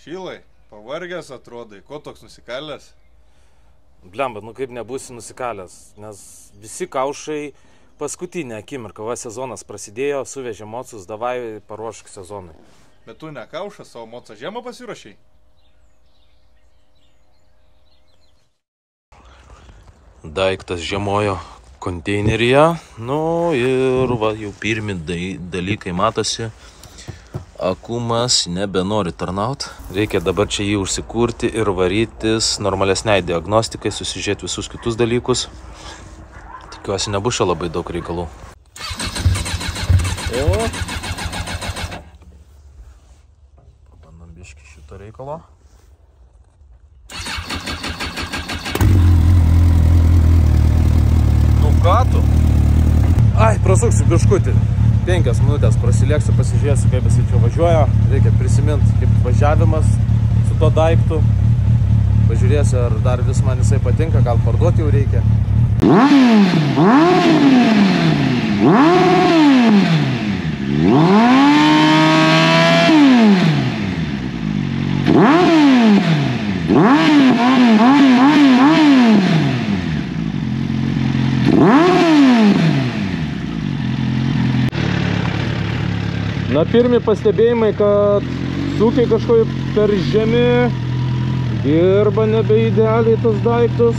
Šilai, pavargęs atrodai, ko toks nusikalęs? Blemba, nu kaip nebūsi nusikalęs, nes visi kaušai paskutinę akimirką, va sezonas prasidėjo, suvežė mocus, davai paruošk sezonui. Bet tu ne kaušas, savo mocą žiemą pasirašai? Daiktas žiemojo konteineryje, nu ir va jau pirmi dalykai matosi. Akumas nebenori tarnauti. Reikia dabar čia jį užsikurti ir varytis normalesniai diagnostikai, susižiūrėti visus kitus dalykus. Tikiuosi, nebus čia labai daug reikalų. O. Pabandom biškį šito reikalo. Nu ką tu? Ai, prasuksiu biškutį. 5 minutės prasilėksiu, pasižiūrėsiu, kaip jisai čia važiuoja. Reikia prisiminti, kaip važiavimas su tuo daiktu. Pažiūrėsiu, ar dar vis man jisai patinka, gal parduoti jau reikia. Na, pirmi pastebėjimai, kad sukiai kažkokie per žemi, dirba nebe idealiai tas daiktas.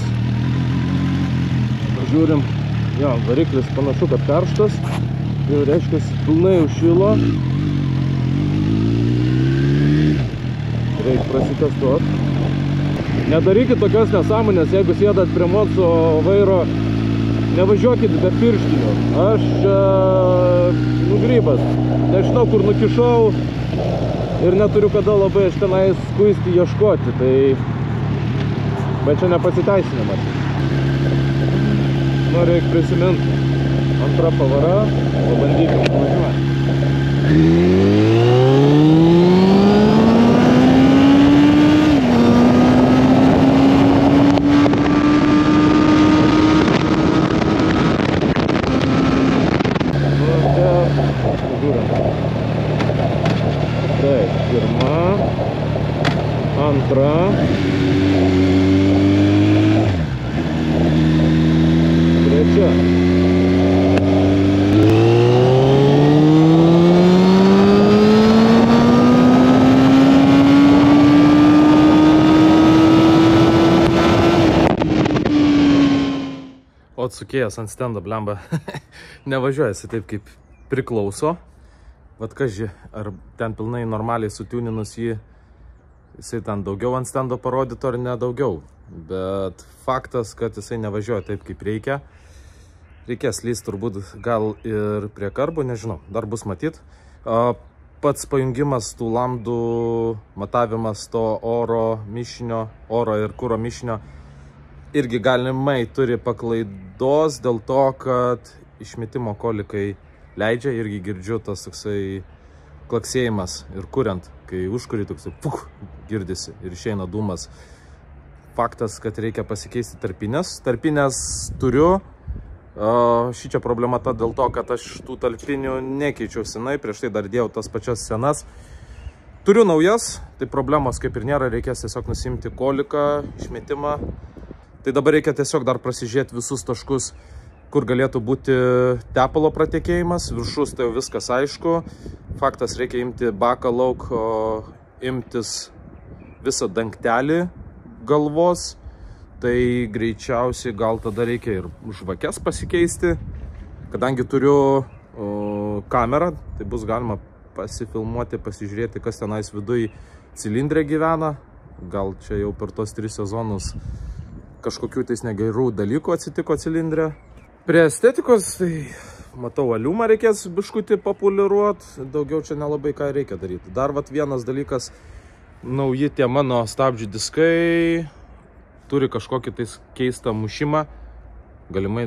Žiūrim, jo, variklis panašu, kad karštas, jau reiškia, pilnai užšilo. Reikia prasitestuoti. Nedarykit tokios nesąmonės, jeigu sėdat prie moco vairo, nevažiuokit be pirštinių. Aš nugrybas. Nežinau, kur nukišau ir neturiu kada labai aš tenais skuisti ieškoti, tai bet čia nepasiteisinimas. Nu, reikia prisiminti. Antra pavara, pabandykim važiuoti. Taip, pirma, antra, trečia. O atsukėjęs ant stendo, blemba, nevažiuojasi taip, kaip priklauso. Vat kaži, ar ten pilnai normaliai sutiuninus jį, jisai ten daugiau ant stendo parodytų ar ne daugiau. Bet faktas, kad jisai nevažiuoja taip, kaip reikia. Reikės lyst turbūt gal ir prie karbų, nežinau, dar bus matyt. Pats pajungimas tų lambdų, matavimas to oro mišinio, oro ir kuro mišinio, irgi galimai turi paklaidos dėl to, kad išmetimo kolikai leidžia, irgi girdžiu tas toksai klaksėjimas ir kuriant, kai užkuri toksai puk, girdisi ir išeina dūmas. Faktas, kad reikia pasikeisti tarpinės. Tarpinės turiu. Šičia problema ta dėl to, kad aš tų tarpinių nekeičiau senai, prieš tai dar dėjau tas pačias senas. Turiu naujas, tai problemos kaip ir nėra, reikės tiesiog nusimti koliką, išmetimą. Tai dabar reikia tiesiog dar prasižiūrėti visus taškus, kur galėtų būti tepalo pratekėjimas, viršus tai jau viskas aišku. Faktas, reikia imti baką lauk, imtis visą dangtelį galvos. Tai greičiausiai gal tada reikia ir žvakes pasikeisti. Kadangi turiu kamerą, tai bus galima pasifilmuoti, pasižiūrėti, kas tenais viduj cilindrė gyvena. Gal čia jau per tos 3 sezonus kažkokių tais negerų dalykų atsitiko cilindrė. Prie estetikos, tai matau, aliumą reikės biškutį populiaruoti, daugiau čia nelabai ką reikia daryti. Dar vat vienas dalykas, nauji tie mano stabdžių diskai turi kažkokį tais keistą mušimą, galimai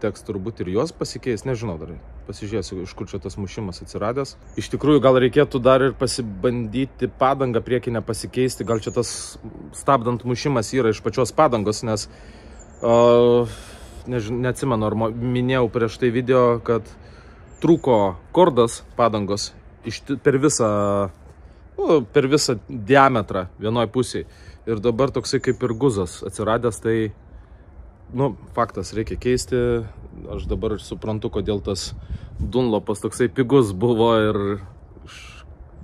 teks turbūt ir juos pasikeis, nežinau dar, pasižiūrėsiu, iš kur čia tas mušimas atsiradęs. Iš tikrųjų, gal reikėtų dar ir pasibandyti padangą priekinę pasikeisti, gal čia tas stabdant mušimas yra iš pačios padangos, nes neatsimenu, ar minėjau prieš tai video, kad trūko kordas padangos per visą per visą diametrą vienoj pusėje. Ir dabar toksai kaip ir guzas atsiradęs, tai, faktas, reikia keisti. Aš dabar suprantu, kodėl tas Dunlopas toksai pigus buvo ir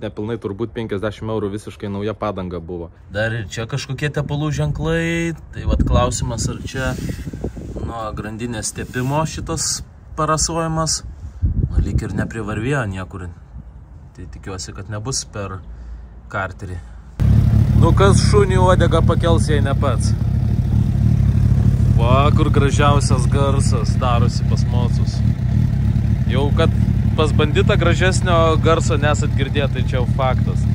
nepilnai turbūt 50 eurų visiškai nauja padanga buvo. Dar ir čia kažkokie tepalų ženklai, tai vat klausimas, ar čia nuo grandinės tepimo šitas parasojimas, lyg ir neprivarvėjo niekur. Tai tikiuosi, kad nebus per karterį. Kas šunį uodegą pakels, jei ne pats. Va, kur gražiausias garsas darosi pas mocus. Jau kad pas banditą gražesnio garso nesat girdėję, tai čia jau faktas.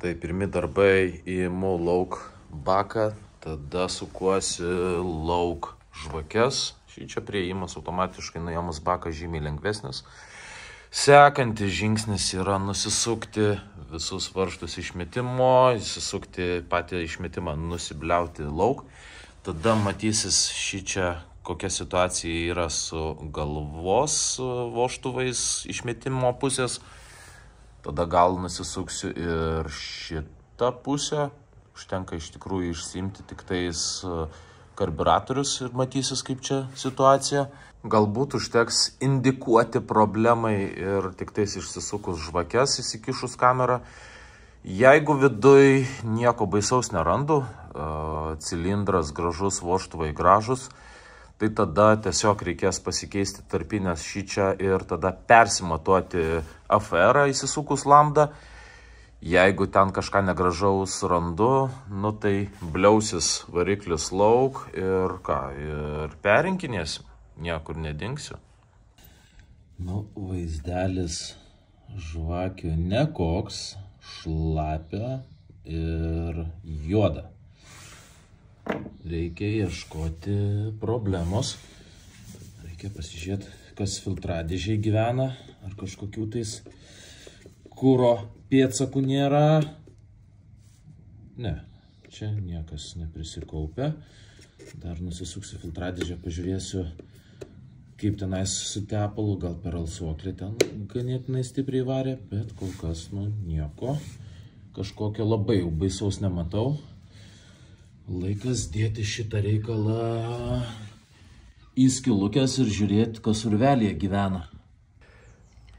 Tai pirmi darbai įimu lauk baką, tada sukuosi lauk žvakes. Čia prieimas automatiškai nuėmus baką žymiai lengvesnis. Sekantis žingsnis yra nusisukti visus varžtus išmetimo, įsisukti patį išmetimą, nusibliauti lauk. Tada matysis šičia, kokia situacija yra su galvos vožtuvais išmetimo pusės. Tada gal nusisuksiu ir šitą pusę. Užtenka iš tikrųjų išsiimti tik tais karburatorius ir matysis, kaip čia situacija. Galbūt užteks indikuoti problemai ir tik tais išsisukus žvakes, įsikišus kamerą. Jeigu viduj nieko baisaus nerandu, cilindras gražus, vožtuvai gražus, tai tada tiesiog reikės pasikeisti tarpinės šičia ir tada persimatuoti AFR įsisukus lambdą. Jeigu ten kažką negražaus randu, tai bliausis variklis lauk ir ir perinkinėsiu. Niekur nedingsiu. Vaizdelis žvakių nekoks, šlapia ir juoda. Reikia ieškoti problemos. Reikia pasižiūrėti, kas filtradėžiai gyvena, ar kažkokių tais kuro pėdsakų nėra. Ne, čia niekas neprisikaupia. Dar nusisuksiu filtradėžę, pažiūrėsiu, kaip tenais su tepalu, gal per alsuoklį ten ganėtinai stipriai varė, bet kol kas, nieko. Kažkokio labai jau baisaus nematau. Laikas dėti šitą reikalą į skylukes ir žiūrėti, kas urvelėje gyvena.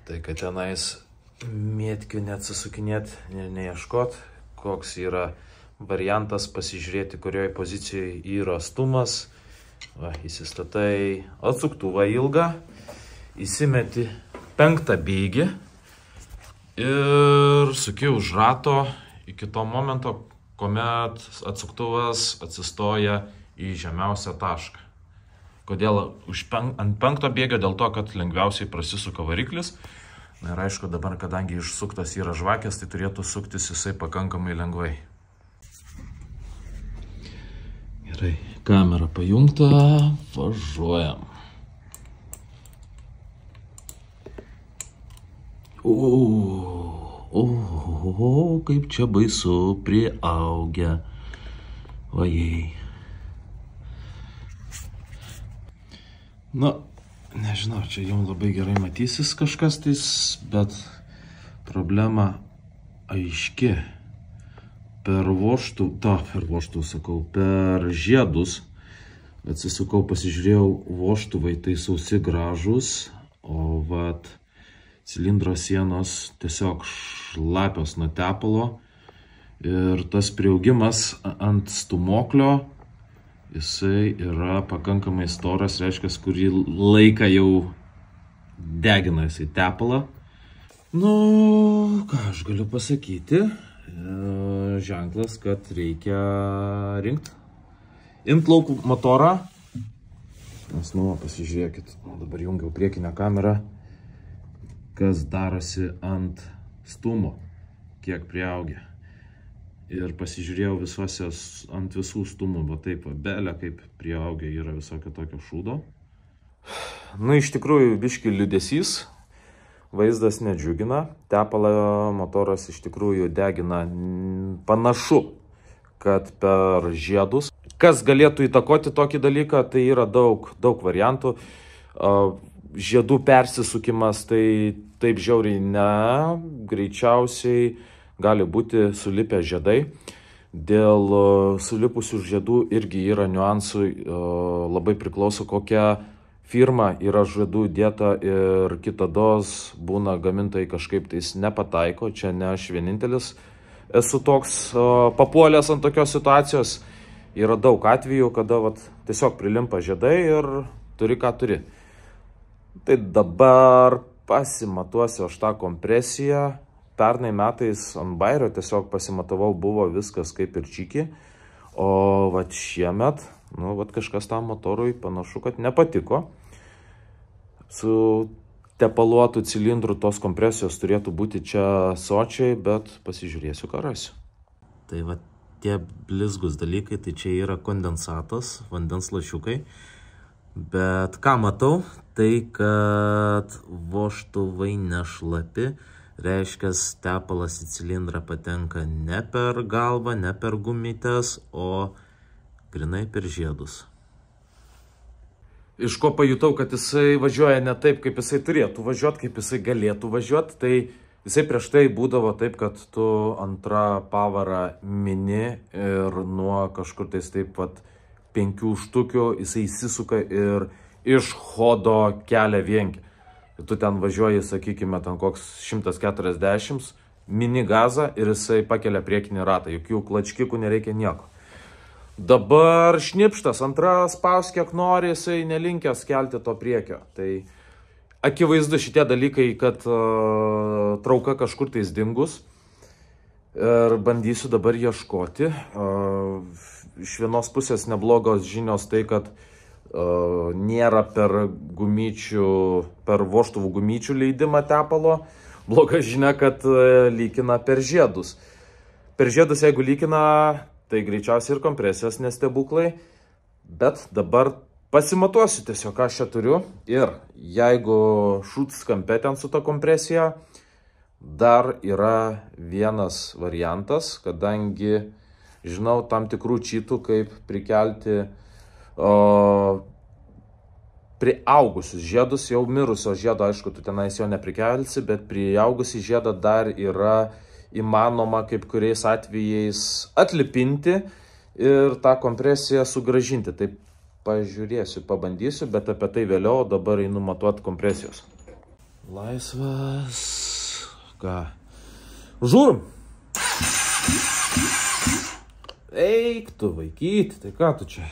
Tai kad tenais mėtkių neatsisukinėti ir neieškot, koks yra variantas, pasižiūrėti, kurioje pozicijoje yra stumas. Įsistatai atsuktuvą ilgą, įsimeti 5 bėgį ir suki už rato iki to momento, kuomet atsuktuvas atsistoja į žemiausią tašką. Kodėl ant 5 bėgio? Dėl to, kad lengviausiai prasisuka variklis. Na ir aišku, dabar, kadangi išsuktas yra žvakės, tai turėtų suktis jisai pakankamai lengvai. Gerai, kamera pajungta, važiuojam. Kaip čia baisu priaugę. Ojei. Nežinau, čia jums labai gerai matysis kažkas tais, bet problema aiški. Per žiedus atsisukau, pasižiūrėjau, vožtuvai tai sausi gražus, o cilindro sienos tiesiog šlapios nuo tepalo ir tas priaugimas ant stumoklio, jisai yra pakankamai storas, reiškia, kurį laiką jau degina jisai tepalą. Ką aš galiu pasakyti? Ženklas, kad reikia rinkti. Imt lauk motorą. Nes, pasižiūrėkit, dabar jungiau priekinę kamerą, kas darosi ant stumo, kiek priaugė. Ir pasižiūrėjau ant visų stumų, belė kaip priaugė, yra visokio tokio šūdo. Iš tikrųjų, biški liūdesys. Vaizdas nedžiugina, tepalą motoras iš tikrųjų degina panašu, kad per žiedus. Kas galėtų įtakoti tokį dalyką, tai yra daug variantų. žiedų persisukimas, tai taip žiauriai ne, greičiausiai gali būti sulipę žiedai. Dėl sulipusių žiedų irgi yra niuansų, labai priklauso kokia firma yra žiedų dėta ir kitados būna gamintojai kažkaip tais nepataiko, čia ne aš vienintelis esu toks papuolęs ant tokios situacijos. Yra daug atvejų, kada tiesiog prilimpa žiedai ir turi ką turi. Tai dabar pasimatuosiu aš tą kompresiją. Pernai metais ant bairio tiesiog pasimatavau, buvo viskas kaip ir čiki. O šiemet, kažkas tam motorui panašu, kad nepatiko. Su tepaluotų cilindrų tos kompresijos turėtų būti čia sočiai, bet pasižiūrėsiu, ką rasiu. Tai tie blizgus dalykai, tai čia yra kondensatas, vandens lašiukai. Bet ką matau, tai kad vožtuvai nešlapi, reiškia tepalas į cilindrą patenka ne per galvą, ne per gumytes, o grinai per žiedus. Iš ko pajutau, kad jisai važiuoja ne taip, kaip jisai turėtų važiuoti, kaip jisai galėtų važiuoti, tai jisai prieš tai būdavo taip, kad tu antrą pavarą mini ir nuo kažkur tais taip 5 štukių jisai įsisuka ir iš chodo kelia vienkį. Tu ten važiuoji, sakykime, ten koks 140, mini gazą ir jisai pakelia priekinį ratą, jokių klačkikų nereikia nieko. Dabar šnipštas, antra spaus kiek nori, jisai nelinkęs kelti to priekio. Tai akivaizdu šitie dalykai, kad trauka kažkur tais dingus ir bandysiu dabar ieškoti. Iš vienos pusės neblogos žinios tai, kad nėra per vožtuvų gumyčių leidimą tepalo. Bloga žinia, kad lykina per žiedus. Per žiedus jeigu lykina, tai greičiausiai ir kompresijos nestebuklai. Bet dabar pasimatuosiu tiesiog, ką aš čia turiu. Ir jeigu šūts kampe ten su ta kompresija, dar yra vienas variantas, kadangi žinau tam tikrų čytų, kaip prikelti priaugusius žiedus. Jau mirusio žiedo, aišku, tu tenais jo neprikelsi, bet priaugusį žiedą dar yra įmanoma kaip kuriais atvejais atlipinti ir tą kompresiją sugrąžinti. Tai pažiūrėsiu, pabandysiu, bet apie tai vėliau, dabar einu matuoti kompresijos. Laisvas. Ką? Žūrim! Eik tu, vaikyti, tai ką tu čia?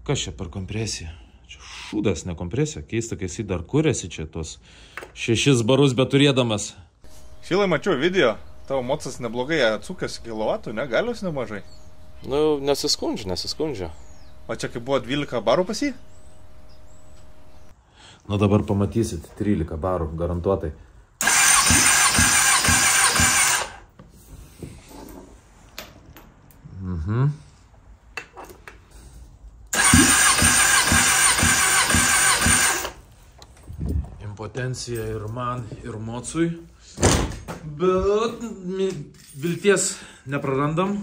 Kas čia per kompresija? Čia šūdas, ne kompresija. Keista, kai jisai dar kuriasi čia tos 6 barus beturėdamas. Šilai mačiau video, tavo mocas neblogai atsukęs kilovatų, ne? Galios nemažai. Nesiskundžia. O čia kaip buvo 12 barų pas jį? Dabar pamatysit 13 barų, garantuotai. Impotencija ir man, ir mocui. Bet vilties neprarandam.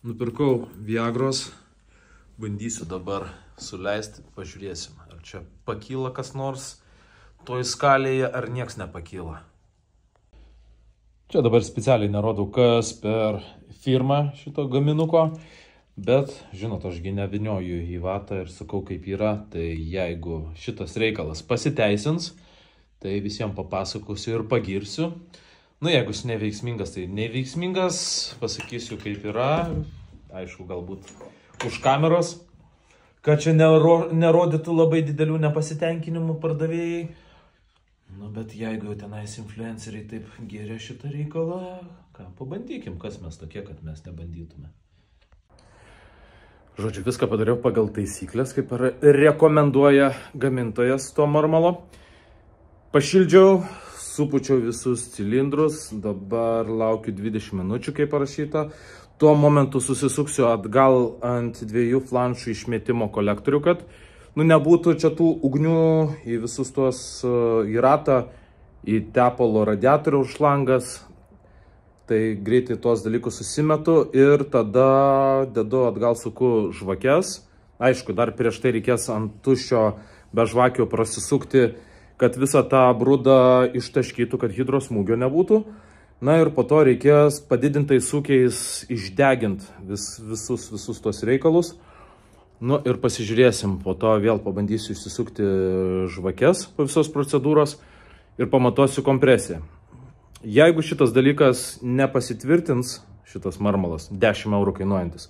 Nupirkau Viagros. Bandysiu dabar suleisti, pažiūrėsim, ar čia pakyla kas nors toj skalėje, ar nieks nepakyla. Čia dabar specialiai nerodau, kas per firmą šito gaminuko, bet, žinot, ašgi nevinioju į vatą ir sakau, kaip yra. Tai jeigu šitas reikalas pasiteisins, tai visiems papasakosiu ir pagirsiu. Jeigu jis neveiksmingas, tai neveiksmingas, pasakysiu, kaip yra. Aišku, galbūt už kameros, kad čia nerodytų labai didelių nepasitenkinimų pardavėjai. Bet jeigu tenais influenceriai taip gėrė šitą reikalą, pabandykim, kas mes tokie, kad mes nebandytume. Žodžiu, viską padariau pagal taisyklės, kaip rekomenduoja gamintojas to marmalo. Pašildžiau, supučiau visus cilindrus, dabar laukiu 20 minučių, kaip parašyta. Tuo momentu susisuksiu atgal ant 2 flanšų išmetimo kolektorių, kad nebūtų čia tų ugnių į visus tuos į ratą, į tepalo radiatoriaus šlangas. Tai greitai tuos dalykus susimetu ir tada dedu atgal suku žvakes. Aišku, dar prieš tai reikės ant tuščio be žvakių prasisukti, kad visą tą brudą ištaškytų, kad hidrosmūgio nebūtų. Na ir po to reikės padidintais sūkiais išdeginti visus tos reikalus. Nu ir pasižiūrėsim, po to vėl pabandysiu išsisukti žvakes po visos procedūros ir pamatuosiu kompresiją. Jeigu šitas dalykas nepasitvirtins, šitas marmalas, 10 eurų kainuojantis,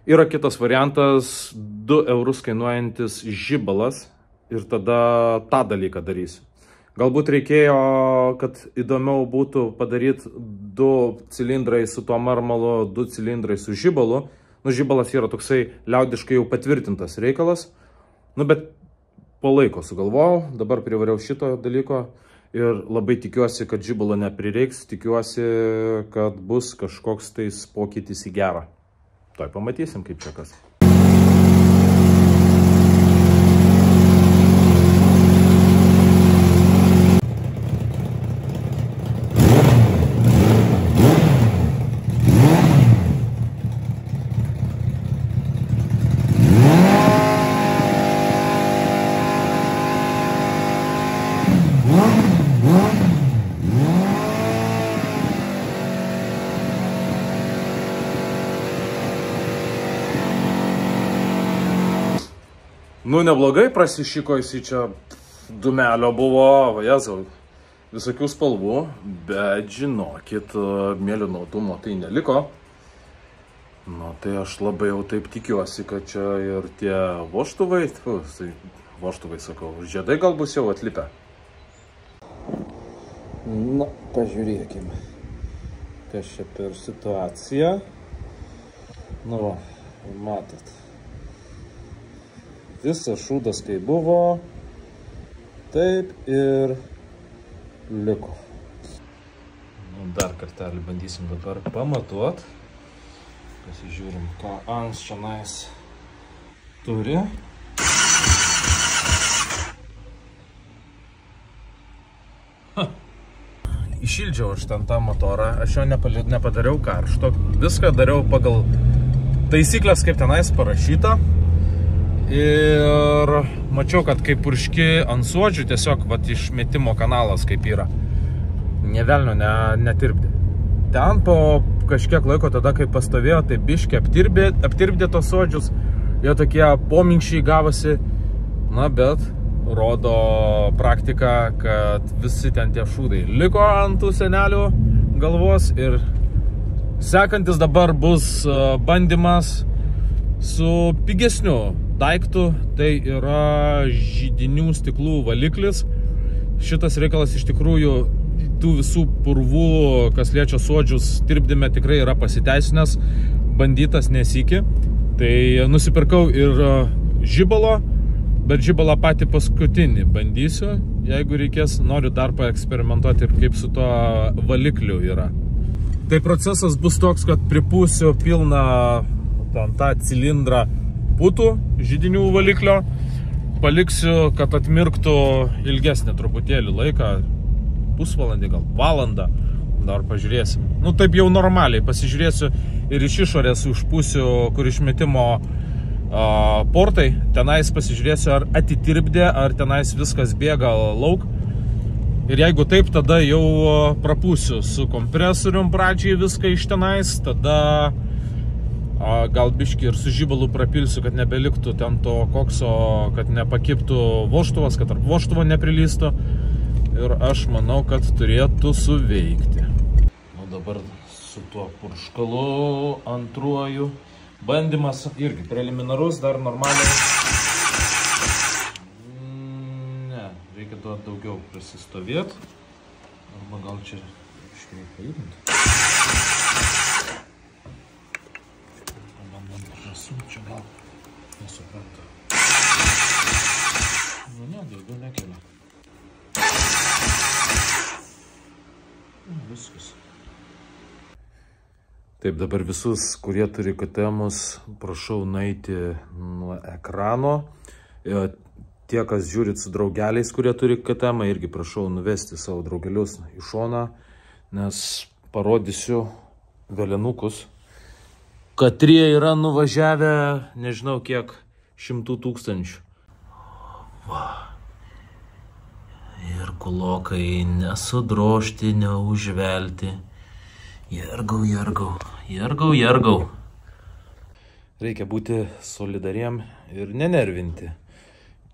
yra kitas variantas, 2 eurus kainuojantis žibalas ir tada tą dalyką darysiu. Galbūt reikėjo, kad įdomiau būtų padaryti 2 cilindrai su tuo marmalu, 2 cilindrai su žibalu. Nu, žibalas yra toksai liaudiškai jau patvirtintas reikalas. Nu, bet po laiko sugalvojau, dabar privariau šito dalyko ir labai tikiuosi, kad žibalo neprireiks, tikiuosi, kad bus kažkoks tais pokytis į gerą. Tuoj pamatysim, kaip čia kas. Nu, neblogai prasišyko jisai čia, dūmelio buvo, jezau, visokių spalvų, bet žinokit, mėlynuotumo tai neliko. Nu, tai aš labai jau taip tikiuosi, kad čia ir tie vožtuvai, vožtuvai sakau, žiedai gal bus jau atlipę. Na, pažiūrėkime, kas čia per situaciją. Nu, va, matot. Visas šūdas kai buvo, taip ir liko. Nu, dar kartelį bandysim dabar pamatuot. Pasižiūrim, ką Angs čionais turi. Išildžiau aš ten tą motorą, aš jo nepadariau karšto. Viską dariau pagal taisyklės, kaip tenais parašyta. Ir mačiau, kad kaip purški ant suodžių, tiesiog vat, išmetimo kanalas kaip yra. Nė velnio netirpdė. Ten po kažkiek laiko tada, kai pastovėjo, tai biški aptirpdė tos suodžius. Jie tokie pominkščiai gavosi. Na, bet rodo praktika, kad visi ten tie šūdai liko ant tų senelių galvos. Ir sekantis dabar bus bandymas su pigesniu daiktų, tai yra židinių stiklų valiklis. Šitas reikalas iš tikrųjų tų visų purvų, kas liečia suodžius, tirpdyme tikrai yra pasiteisinęs, bandytas nesykį. Tai nusipirkau ir žibalo, bet žibalą patį paskutinį bandysiu. Jeigu reikės, noriu dar paeksperimentuoti ir kaip su to valikliu yra. Tai procesas bus toks, kad pripūsiu pilną tą cilindrą putų židinių valiklio, paliksiu, kad atmirktų ilgesnį truputėlį laiką, pusvalandį, gal valandą, dar pažiūrėsim. Nu, taip jau normaliai pasižiūrėsiu ir iš išorės užpūsiu, kur išmetimo portai, tenais pasižiūrėsiu, ar atitirpdė, ar tenais viskas bėga lauk. Ir jeigu taip, tada jau prapūsiu su kompresorium pradžiai viską iš tenais, tada gal biški ir su žibalu prapilsiu, kad nebeliktų ten to kokso, kad nepakiptų vožtuvas, kad tarp vožtuvo neprilystų. Ir aš manau, kad turėtų suveikti. Nu, dabar su tuo purškalu antruoju. Bandymas irgi preliminarus, dar normaliai. Ne, reikia daugiau prisistovėti. Arba gal čia iškiai pajudinti. Čia gal nesuprantu. Nu ne, daugiau nekelia. Viskas. Taip, dabar visus, kurie turi KTM-us, prašau nueiti nuo ekrano. Tie, kas žiūrit su draugeliais, kurie turi KTM, irgi prašau nuvesti savo draugelius į šoną, nes parodysiu velenukus. Katrie yra nuvažiavę, nežinau kiek, 100 000. Va. Ir kulokai nesudrošti, neužvelti. Jergau, jergau, jergau, jergau. Reikia būti solidariem ir nenervinti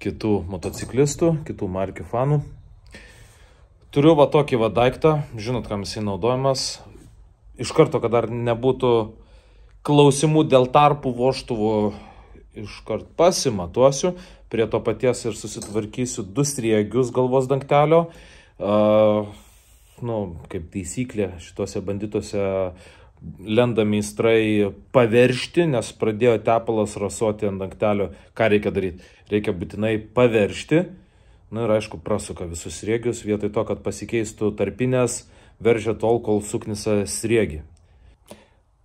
kitų motociklistų, kitų markių fanų. Turiu va tokį va daiktą, žinot, kam jisai naudojamas. Iš karto, kad dar nebūtų klausimų dėl tarpų vožtuvų, iškart pasimatuosiu. Prie to paties ir susitvarkysiu 2 sriegius galvos dangtelio. Kaip taisyklė, šituose bandituose lenda meistrai paveršti, nes pradėjo tepalas rasoti ant dangtelio. Ką reikia daryti? Reikia būtinai paveršti. Ir aišku, prasuka visus sriegius. Vietoj to, kad pasikeistų tarpinės, veržia tol, kol suknisa sriegi.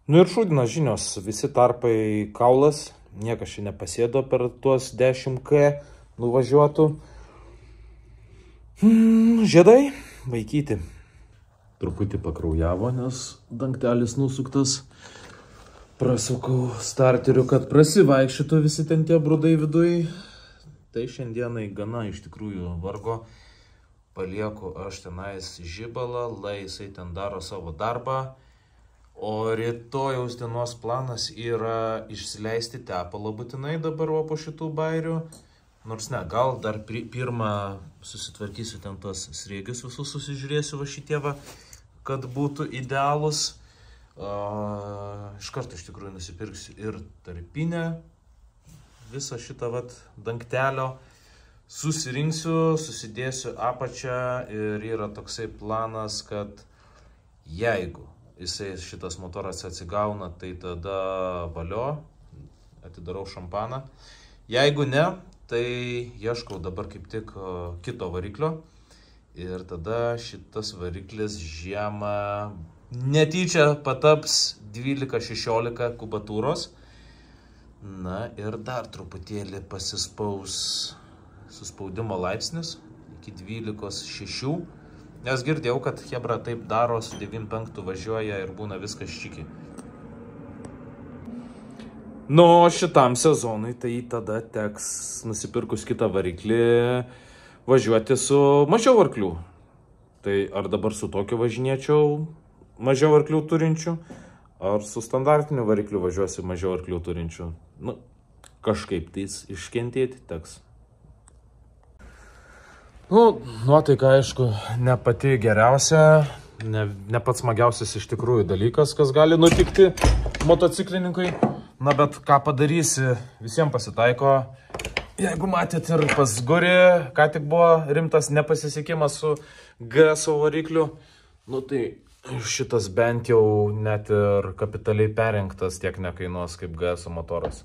Ir šūdina žinios. Visi tarpai kaulas. Niekas čia nepasėdo per tuos 10K nuvažiuotų. Žiedai vaikyti. Truputį pakraujavo, nes dangtelis nusuktas. Prasukau starteriu, kad prasivaikščiotų visi ten tie brudai viduj. Tai šiandienai gana iš tikrųjų vargo. Palieku aš tenais žibalą, lai jisai ten daro savo darbą. O rytojaus dienos planas yra išsileisti tepalą būtinai dabar po šitų bairių. Nors ne, gal dar pirmą susitvarkysiu ten tos sriegius visus, susižiūrėsiu va šitie va, kad būtų idealus. Iš karto iš tikrųjų nusipirksiu ir tarpinę, visą šitą vat dangtelio. Susirinksiu, susidėsiu apačią ir yra toksai planas, kad jeigu jisai šitas motoras atsigauna, tai tada valio, atidarau šampaną. Jeigu ne, tai ieškau dabar kaip tik kito variklio. Ir tada šitas variklis žiemą netyčia pataps 12-16 kubatūros. Na ir dar truputėlį pasispaus suspaudimo laipsnis iki 12,6. Nes girdėjau, kad chebra taip daro, su 9.5 važiuoja ir būna viskas čikiai. Nu, šitam sezonui tai tada teks nusipirkus kitą variklį važiuoti su mažiau arklių. Tai ar dabar su tokiu važinėčiau mažiau arklių turinčių, ar su standartiniu varikliu važiuosi mažiau arklių turinčių. Nu, kažkaip tais iškentėti teks. Nuotaika, aišku, ne pati geriausia, ne pats smagiausias iš tikrųjų dalykas, kas gali nutikti motociklininkui. Na, bet ką padarysi, visiems pasitaiko. Jeigu matėt ir pas Gurį, ką tik buvo rimtas nepasisekimas su GSO varikliu, nu tai šitas bent jau net ir kapitaliai perrinktas tiek nekainuos kaip GSO motoras.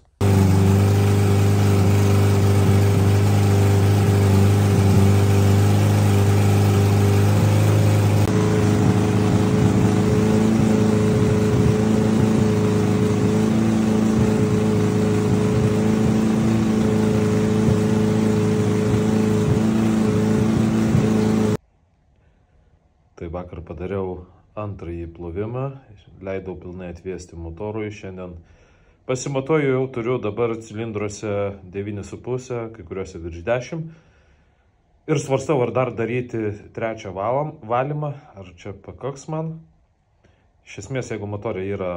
Tai vakar padariau antrąjį plovimą, leidau pilnai atvėsti motorui. Šiandien pasimatuoju, jau turiu dabar cilindruose 9,5, kai kuriuose virš 10. Ir svarstau, ar dar daryti trečią valymą, ar čia pakaks man. Iš esmės, jeigu motorė yra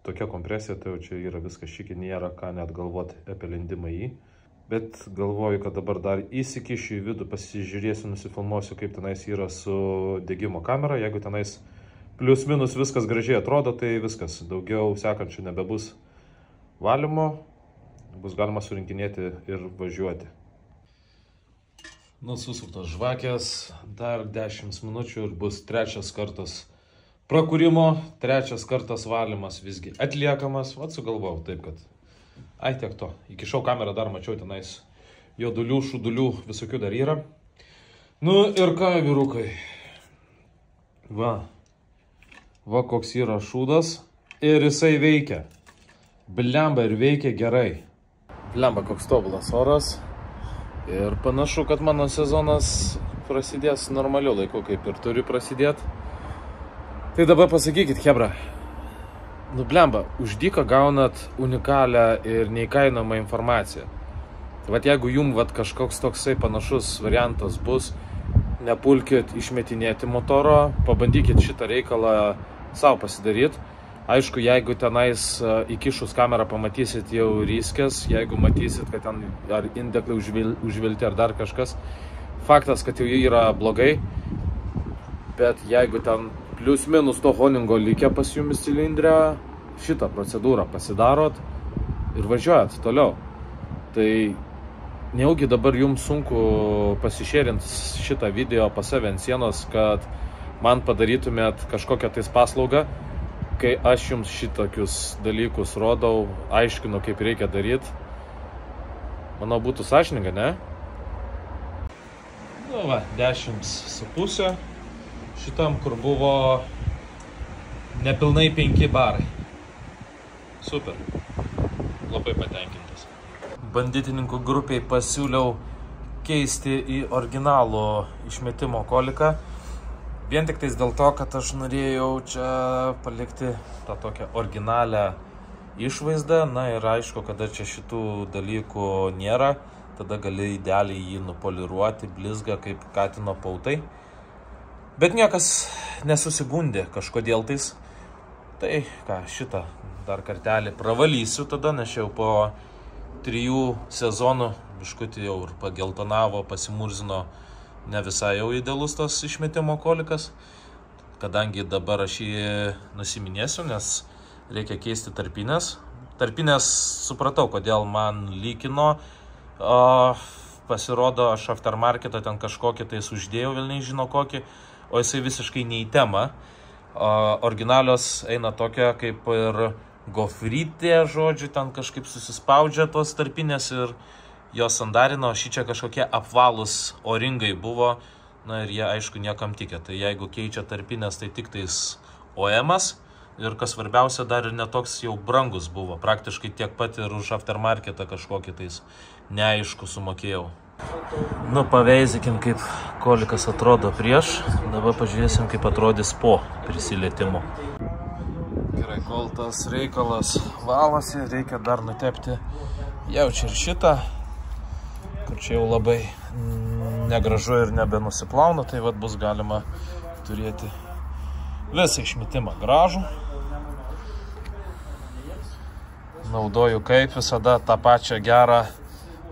tokia kompresija, tai jau čia yra viskas šikiai, nėra ką net galvoti apie lendimą į. Bet galvoju, kad dabar dar įsikišiu į vidų, pasižiūrėsiu, nusifilmuosiu, kaip tenais yra su degimo kamera. Jeigu tenais plius minus viskas gražiai atrodo, tai viskas. Daugiau sekančių nebebus valymo, bus galima surinkinėti ir važiuoti. Susuktos žvakės, dar 10 minučių ir bus trečias kartas prakūrimo, trečias kartas valymas visgi atliekamas. Vat sugalvojau taip, kad ai tiek to. Įkišau kamerą, dar mačiau tenais jodulių, šudulių, visokių dar yra. Nu ir ką, vyrukai. Va koks yra šūdas. Ir jisai veikia. Blemba ir veikia gerai. Blemba koks tobulas oras. Ir panašu, kad mano sezonas prasidės normaliu laiku, kaip ir turi prasidėti. Tai dabar pasakykit, chebra. Nu blemba, už dyką gaunat unikalią ir neįkainomą informaciją. Vat jeigu jum vat kažkoks toksai panašus variantas bus, nepulkit išmetinėti motoro, pabandykit šitą reikalą savo pasidaryti. Aišku, jeigu tenais įkišus kamerą pamatysit jau ryskės, jeigu matysit, kad ten ar indeklai užvilti ar dar kažkas, faktas, kad jau yra blogai, bet jeigu ten plius minus to honingo likę pas jumis cilindrę, šitą procedūrą pasidarot ir važiuojat toliau. Tai nejaugi dabar jums sunku pasišėrint šitą video pas save ant sienos, kad man padarytumėt kažkokią tais paslaugą, kai aš jums šitokius dalykus rodau, aiškinu, kaip reikia daryti. Manau, būtų sąžininga, ne? Nu va, 10,5. Šitam, kur buvo nepilnai 5 barai. Super. Labai patenkintas. Banditininkų grupiai pasiūliau keisti į originalų išmetimo koliką. Vien tik tais dėl to, kad aš norėjau čia palikti tą tokią originalią išvaizdą. Na ir aišku, kada čia šitų dalykų nėra, tada gali idealiai jį nupoliruoti, blizga kaip katino pautai. Bet niekas nesusigundė kažkodėl tais. Tai ką, šitą dar kartelį pravalysiu tada, nes jau po 3 sezonų biškutį jau ir pageltonavo, pasimurzino, ne visai jau idealus tas išmetimo kolikas, kadangi dabar aš jį nusiminėsiu, nes reikia keisti tarpinės. Tarpinės supratau, kodėl man lykino, pasirodo, aš aftermarketą ten kažkokį tais uždėjau, velniai žino kokį, o jisai visiškai ne į temą. Originalios eina tokia kaip ir gofrytė, žodžiu, ten kažkaip susispaudžia tos tarpinės ir jos sandarino, šį čia kažkokie apvalus oringai buvo, na ir jie aišku niekam tikė. Tai jeigu keičia tarpinės, tai tik tais OM-as ir kas svarbiausia, dar ir netoks jau brangus buvo, praktiškai tiek pat ir už aftermarketą kažkokį tais neaišku sumokėjau. Nu, paveizikim, kaip kolikas atrodo prieš, dabar pažiūrėsim, kaip atrodys po prisilietimo. Gerai, kol tas reikalas valosi, reikia dar nutepti jaučiu ir šitą, kur čia jau labai negražu ir nebenusiplauna, tai vat bus galima turėti visą išmetimą gražų. Naudoju kaip visada tą pačią gerą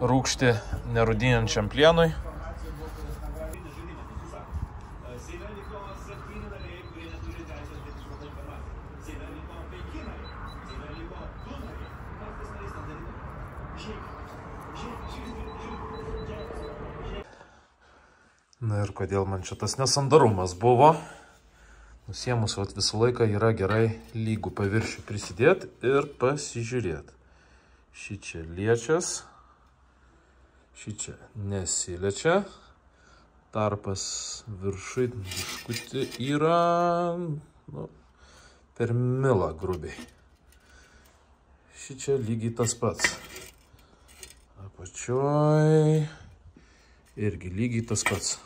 rūgštį nerūdinančiam plienui. Na ir kodėl man šitas nesandarumas buvo. Nusiemus visą laiką yra gerai lygų paviršių prisidėti ir pasižiūrėti. Šį čia liečias, šį čia nesiliečia. Tarpas viršui biškutį yra per milą grubiai. Šį čia lygiai tas pats. Apačioj irgi lygiai tas pats.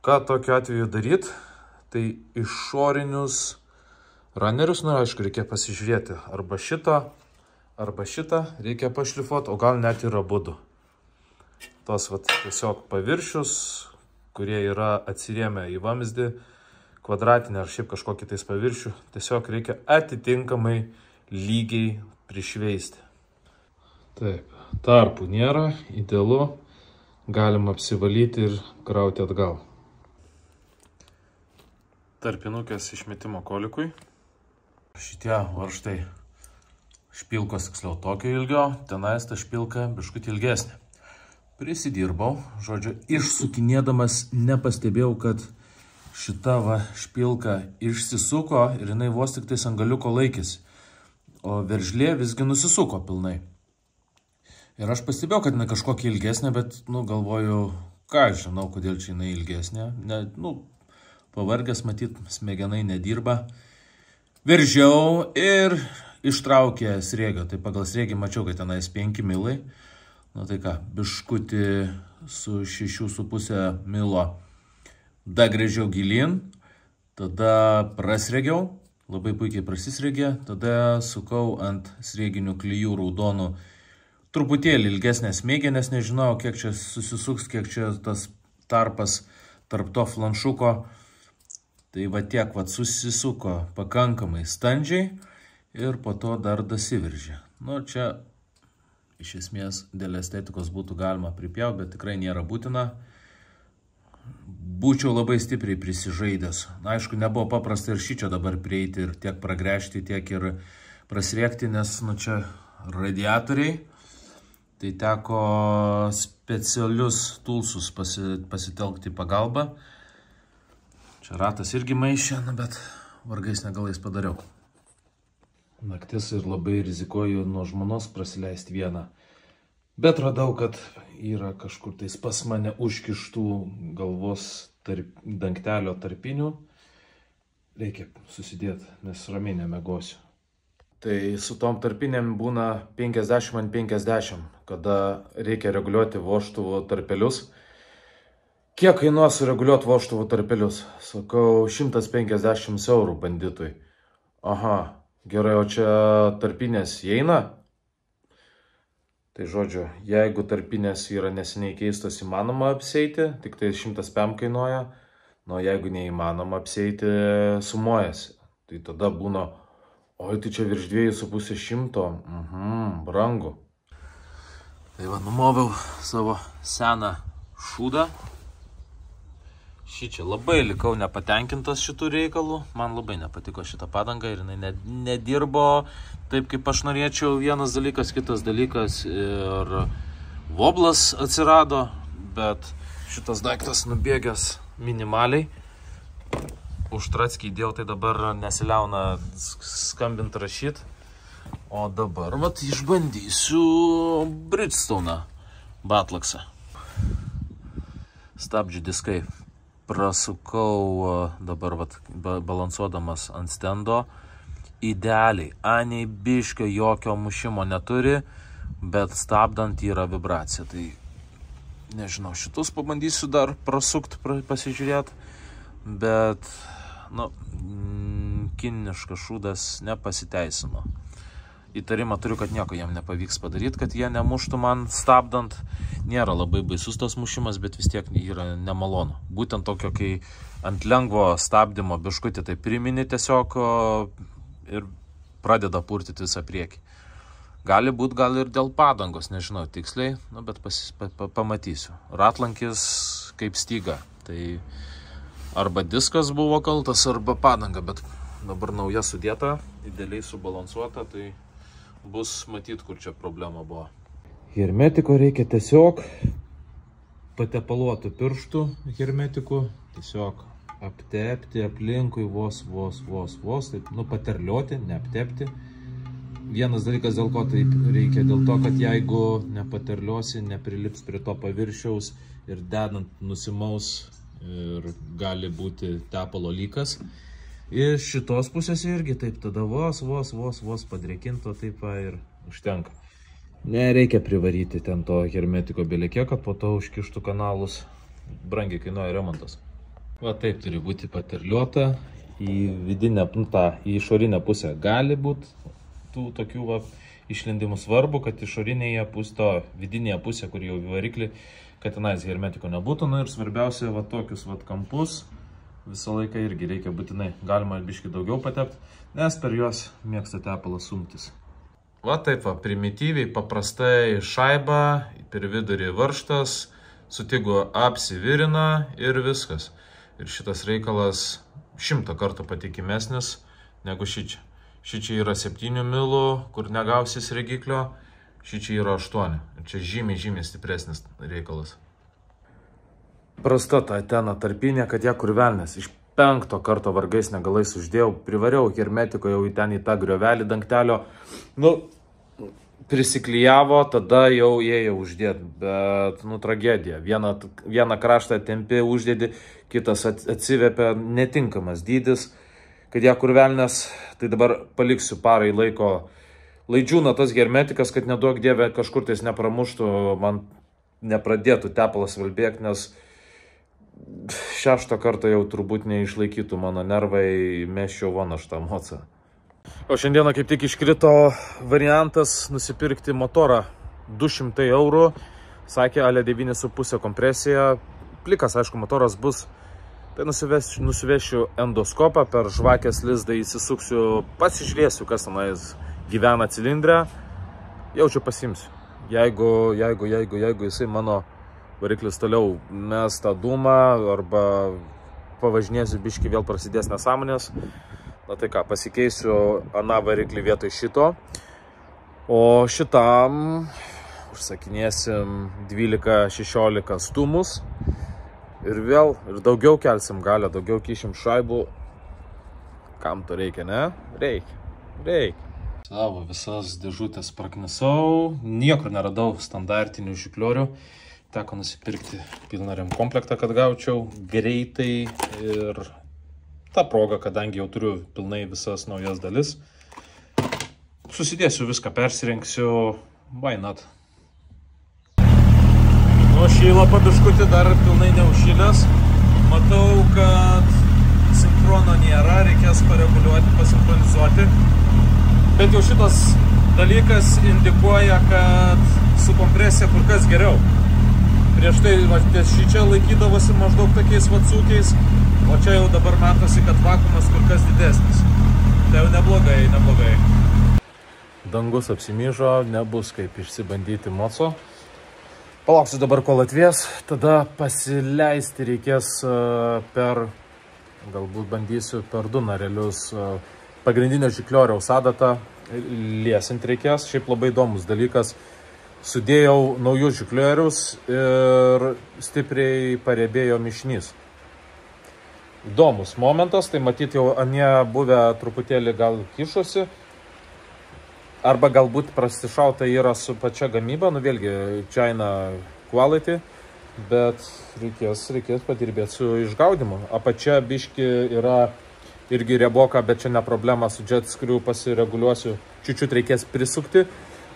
Ką tokiu atveju daryti? Tai išorinius runnerius, aišku, reikia pasižiūrėti. Arba šitą reikia pašlifuoti, o gal net ir abudu. Tos tiesiog paviršius, kurie yra atsirėmę į vamzdį, kvadratinę ar šiaip kažkokį tais paviršių, tiesiog reikia atitinkamai lygiai prišveisti. Taip, tarpų nėra, idealu, galima apsivalyti ir krauti atgal. Tarpinukės išmetimo kolikui. Šitie varžtai špilkos, tiksliau, tokio ilgio, tenais ta špilka biškutį ilgesnė. Prisidirbau, žodžiu, išsukinėdamas nepastebėjau, kad šita špilka išsisuko ir jinai vos tik tais ant galiuko laikėsi, o veržlė visgi nusisuko pilnai. Ir aš pastebėjau, kad jinai kažkokia ilgesnė, bet, galvoju, ką aš žinau, kodėl čia jinai ilgesnė. Pavargęs, matyt, smegenai nedirba. Veržiau ir ištraukė sriegą. Tai pagal sriegį mačiau, kad tenais 5 milai. Tai ką, biškutį su 6,5 milo dagrėžiau gilin. Tada prasriegiau, labai puikiai prasisriegė. Tada sukau ant srieginių klijų raudonų truputėlį ilgesnės mėginės, nežinau, kiek čia susisuks, kiek čia tas tarpas tarp to flanšuko. Tai va tiek va susisuko pakankamai standžiai ir po to dar dasiveržė. Nu, čia iš esmės dėl estetikos būtų galima pripjauti, bet tikrai nėra būtina. Būčiau labai stipriai prisižaidęs. Na, aišku, nebuvo paprasta ir šičio dabar prieiti ir tiek pragręžti, tiek ir prasriekti, nes, nu, čia radiatoriai. Tai teko specialius tulsus pasitelkti pagalbą. Čia ratas irgi maišė, bet vargais negalais padariau. Naktis ir labai rizikuoju nuo žmonos prasileisti vieną. Bet radau, kad yra kažkur tais pas mane užkištų galvos dangtelio tarpinių. Reikia susidėti, nes ramiai nemegosiu. Tai su tom tarpinėm būna 50/50, kada reikia reguliuoti vožtuvų tarpelius. Kiek kainuos sureguliuoti vožtuvų tarpelius? Sakau, 150 eurų banditui. Aha, gerai, o čia tarpinės įeina? Tai žodžiu, jeigu tarpinės yra neseniai keistos, įmanoma apsieiti, tik tai 100 pem kainuoja. Nu, jeigu neįmanoma apsieiti, sumuojasi. Tai tada būna, oi, tai čia virš 2,5 brangu. Tai va, numoviau savo seną šūdą. Šičia labai likau nepatenkintas šitų reikalų. Man labai nepatiko šitą padangą ir jinai nedirbo taip, kaip aš norėčiau. Vienas dalykas, kitas dalykas ir voblas atsirado, bet šitas daiktas nubėgęs minimaliai. Už Trackį įdėjau, tai dabar nesiliauna skambinti rašyti. O dabar, vat, išbandysiu Bridgestone Batlaksą. Stabdžių diskai prasukau dabar, vat, balansuodamas ant stendo. Idealiai, anei biškio jokio mušimo neturi, bet stabdant yra vibracija. Tai nežinau, šitus pabandysiu dar prasukti, pasižiūrėti. Bet, nu, kiniškas šūdas nepasiteisino. Įtarimą turiu, kad nieko jam nepavyks padaryti, kad jie nemuštų man stabdant. Nėra labai baisus tas mušimas, bet vis tiek yra nemalonu. Būtent tokio, kai ant lengvo stabdymo biškutį tai primini tiesiog ir pradeda purtyti visą priekį. Gali būti gal ir dėl padangos, nežinau tiksliai, nu, bet pamatysiu. Ratlankis kaip styga. Tai arba diskas buvo kaltas, arba padanga, bet dabar nauja sudėta, idealiai subalansuota, tai bus matyt, kur čia problema buvo. Hermetiko reikia tiesiog patepaluotų pirštų hermetiku, tiesiog aptepti aplinkui vos, taip, nu, paterlioti, neaptepti. Vienas dalykas, dėl ko taip reikia, dėl to, kad jeigu nepaterliosi, neprilips prie to paviršiaus ir dedant nusimaus ir gali būti tepalo lykas. Iš šitos pusės irgi taip, tada vos padrėkinto taip ir užtenka. Nereikia privaryti ten to hermetiko belekiek, kad po to užkištų kanalus. Brangiai kainuoja remontas. Va taip turi būti paterliuota. Į vidinę, į išorinę pusę gali būti tų tokių va išlendimų. Svarbu, kad išorinėje pusė, vidinėje pusė, kur jau variklį, kad tenais hermetiko nebūtų. Nu ir svarbiausia, va tokius va kampus visą laiką irgi reikia būtinai. Galima biškį daugiau patepti, nes per juos mėgsta tepalas sumtis. Va taip va, primityviai, paprastai šaiba, per vidurį varžtas, sutigo apsivirina ir viskas. Ir šitas reikalas 100 kartų patikimesnis negu šičia. Šičia yra 7 milų, kur negausis regiklio, šičia yra 8. Ir čia žymiai stipresnis reikalas. Prasta ta tena tarpinė, kad ją kur velnės. Iš 5 karto vargais negalais uždėjau, privariau hermetiko jau ten į tą griovelį dangtelio. Nu, prisiklijavo, tada jau ėjo uždėti, bet, nu, tragedija. Vieną kraštą tempi uždėdi, kitas atsivėpia, netinkamas dydis, kad ją kur velnės, tai dabar paliksiu parai laiko. Laidžiūna tas hermetikas, kad neduok dievė kažkur tais nepramuštų, man nepradėtų tepalas valbėk, nes 6 kartą jau turbūt neišlaikytų mano nervai, meščiau von aš tą mocą. O šiandieną kaip tik iškrito variantas nusipirkti motorą 200 eurų, sakė, ale 9,5 kompresija, plikas, aišku, motoras bus, tai nusivešiu endoskopą, per žvakės lizdą įsisuksiu, pasižiūrėsiu, kas tenais gyvena cilindrę, jaučiu pasimsiu. Jeigu jisai mano variklis toliau mes tą dūmą arba pavažinėsiu biškį, vėl prasidės nesąmonės, na tai ką, pasikeisiu aną variklį vietoj šito, o šitam užsakinėsim 12-16 stūmus ir vėl, ir daugiau kelsim galę, daugiau kišim šaibų. Kam to reikia, ne? Reikia. Savo visas dėžutės praknisau, niekur neradau standartinių žikliorių. Teko nusipirkti pilną rem komplektą, kad gaučiau greitai ir tą progą, kadangi jau turiu pilnai visas naujas dalis. Susidėsiu viską, persirengsiu, why not. Nu, šyla pabiškutį dar pilnai neužšylęs. Matau, kad sinchrono nėra, reikės pareguliuoti, pasinchronizuoti. Bet jau šitas dalykas indikuoja, kad su kompresija kur kas geriau. Prieš tai šį čia laikydavosi maždaug tokiais vatsūkiais, o čia jau dabar matosi, kad vakuumas kur kas didesnis. Tai jau neblogai. Dangus apsimyžo, nebus kaip išsibandyti moco. Palauksiu dabar, kol atvės, tada pasileisti reikės galbūt bandysiu per 2 narelius pagrindinio žiklioriaus adatą liesint reikės. Šiaip labai įdomus dalykas. Sudėjau naujus žikliorius ir stipriai pariebėjo mišinys. Įdomus momentas, tai matyt jau anie buvę truputėlį gal kišosi. Arba galbūt prasišauta yra su pačia gamyba, nu vėlgi China quality, bet reikės padirbėti su išgaudimu. Apačia biški yra irgi rieboka, bet čia ne problema, su jet screw pasireguliuosiu, čiučiut reikės prisukti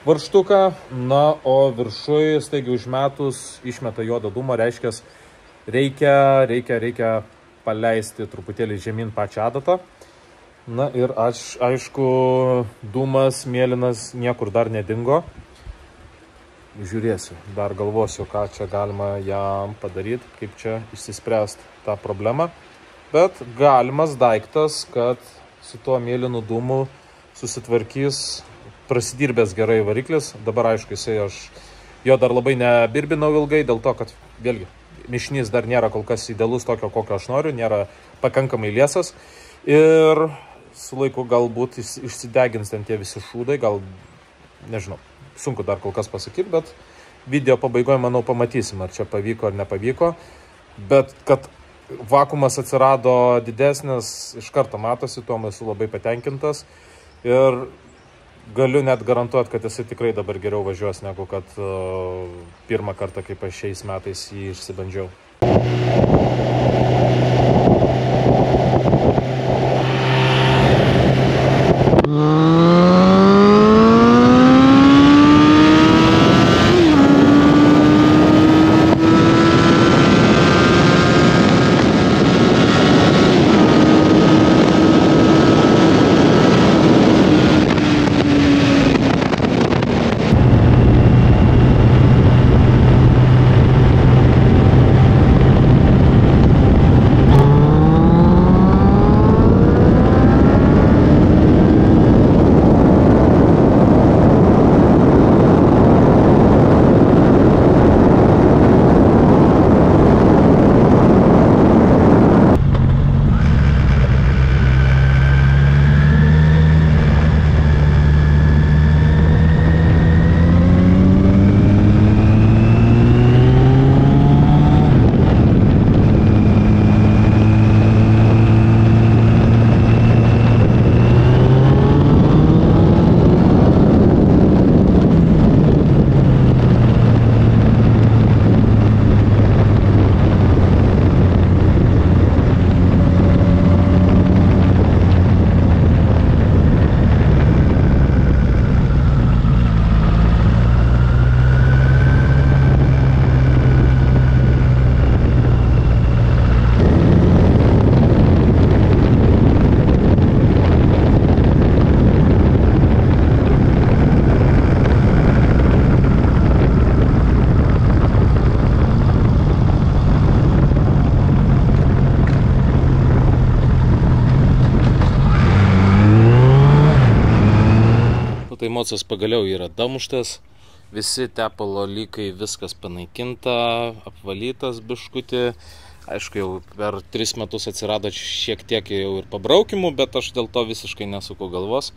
varžtuką, na, o viršui staigiai užmetus išmeta juodą dūmą, reiškia reikia paleisti truputėlį žemyn pačią adatą. Na ir aišku, dūmas mėlynas niekur dar nedingo. Žiūrėsiu, dar galvosiu, ką čia galima jam padaryti, kaip čia išsispręsti tą problemą. Bet galimas daiktas, kad su tuo mėlynu dūmu susitvarkys prasidirbęs gerai variklis. Dabar aišku, aš jo dar labai nebirbinau ilgai, dėl to, kad vėlgi mišinys dar nėra kol kas idealus tokio, kokio aš noriu, nėra pakankamai liesas. Ir su laiku galbūt išsidegins ten tie visi šūdai, gal, nežinau, sunku dar kol kas pasakyti, bet video pabaigoje, manau, pamatysim, ar čia pavyko ar nepavyko. Bet kad vakuumas atsirado didesnis, iš karto matosi, tuom esu labai patenkintas. Ir galiu net garantuoti, kad jisai tikrai dabar geriau važiuos, negu kad pirmą kartą, kaip aš šiais metais jį išsibandžiau. mocas pagaliau yra damuštas, visi tepalo lykai, viskas panaikinta, apvalytas biškutį. Aišku, jau per 3 metus atsirado šiek tiek jau ir pabraukimų, bet aš dėl to visiškai nesuku galvos.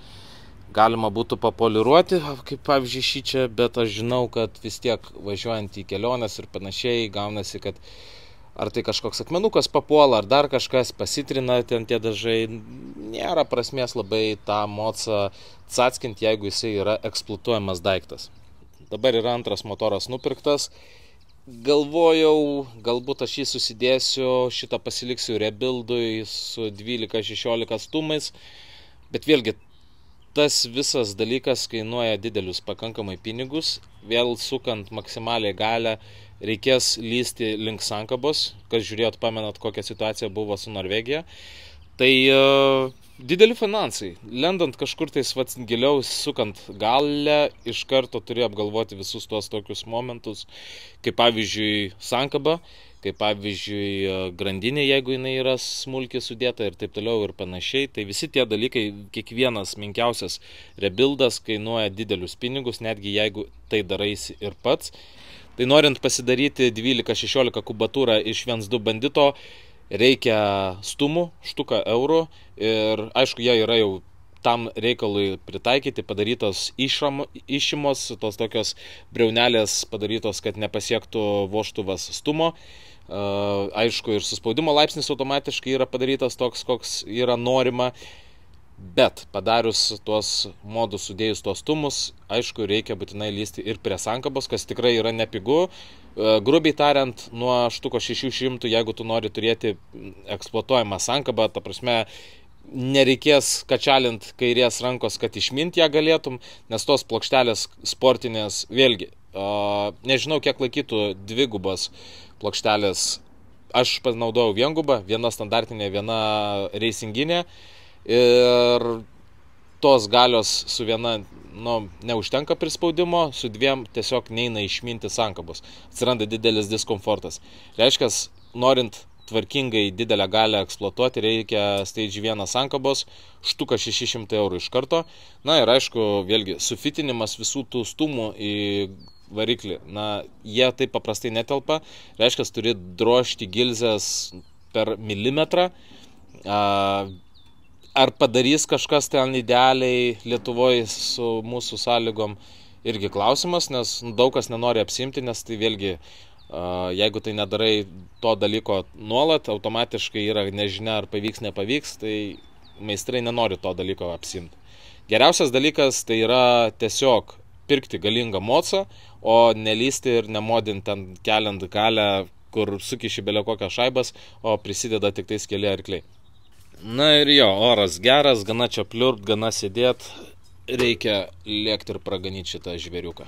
Galima būtų papoliruoti, kaip pavyzdžiui šį čia, bet aš žinau, kad vis tiek važiuojant į keliones ir panašiai, gaunasi, kad ar tai kažkoks akmenukas papuola, ar dar kažkas pasitrina, ten tie dažai, nėra prasmės labai tą mocą atskinti, jeigu jisai yra eksploatuojamas daiktas. Dabar yra antras motoras nupirktas. Galvojau, galbūt aš jį susidėsiu, šitą pasiliksiu rebuildui su 12-16 stumais, bet vėlgi tas visas dalykas kainuoja didelius pakankamai pinigus. Vėl sukant maksimaliai galę reikės lysti link sankabos, kas žiūrėjot, pamenat, kokia situacija buvo su Norvegija. Tai dideli finansai. Lendant kažkur tais giliau, sukant galę, iš karto turi apgalvoti visus tuos tokius momentus, kaip pavyzdžiui sankaba, kaip pavyzdžiui grandinė, jeigu jinai yra smulkiai sudėta ir taip toliau ir panašiai. Tai visi tie dalykai, kiekvienas menkiausias rebuildas kainuoja didelius pinigus, netgi jeigu tai daraisi ir pats. Tai norint pasidaryti 12-16 kubatūrą iš 1.2 bandito, reikia stumų, štuką eurų ir aišku, jie yra jau tam reikalui pritaikyti, padarytos išimos, tos tokios briaunelės padarytos, kad nepasiektų vožtuvas stumo. Aišku, ir suspaudimo laipsnis automatiškai yra padarytas toks, koks yra norima, bet padarius tuos modus, sudėjus tuos stumus, aišku, reikia būtinai lysti ir prie sankabos, kas tikrai yra nepigu. Grubiai tariant, nuo štuko 600, jeigu tu nori turėti eksploatuojamą sankabą, ta prasme, nereikės kačialint kairės rankos, kad išminti ją galėtum, nes tos plokštelės sportinės, vėlgi, nežinau, kiek laikytų dvigubos plokštelės. Aš panaudojau viengubą, viena standartinė, viena reisinginė ir tos galios su viena neužtenka prispaudimo, su dviem tiesiog neina išminti sankabos. Atsiranda didelis diskomfortas. Reiškia, norint tvarkingai didelę galę eksploatuoti, reikia stage 1 sankabos, štuka 600 eurų iš karto. Na ir aišku, vėlgi, sufitinimas visų tų stumų į variklį. Na, jie taip paprastai netelpa. Reiškia, turi drožti gilzes per milimetrą. Ar padarys kažkas ten idealiai Lietuvoje su mūsų sąlygom, irgi klausimas, nes daug kas nenori apsimti, nes tai vėlgi, jeigu tai nedarai to dalyko nuolat, automatiškai yra nežinia, ar pavyks, nepavyks, tai meistrai nenori to dalyko apsimti. Geriausias dalykas tai yra tiesiog pirkti galingą mocą, o nelysti ir nemodinti ten keliant galę, kur sukiši belė kokias šaibas, o prisideda tik tais keli arkliai. Na ir jo, oras geras, gana čia pliurpt, gana sėdėt, reikia lėkti ir praganyti šitą žvėriuką.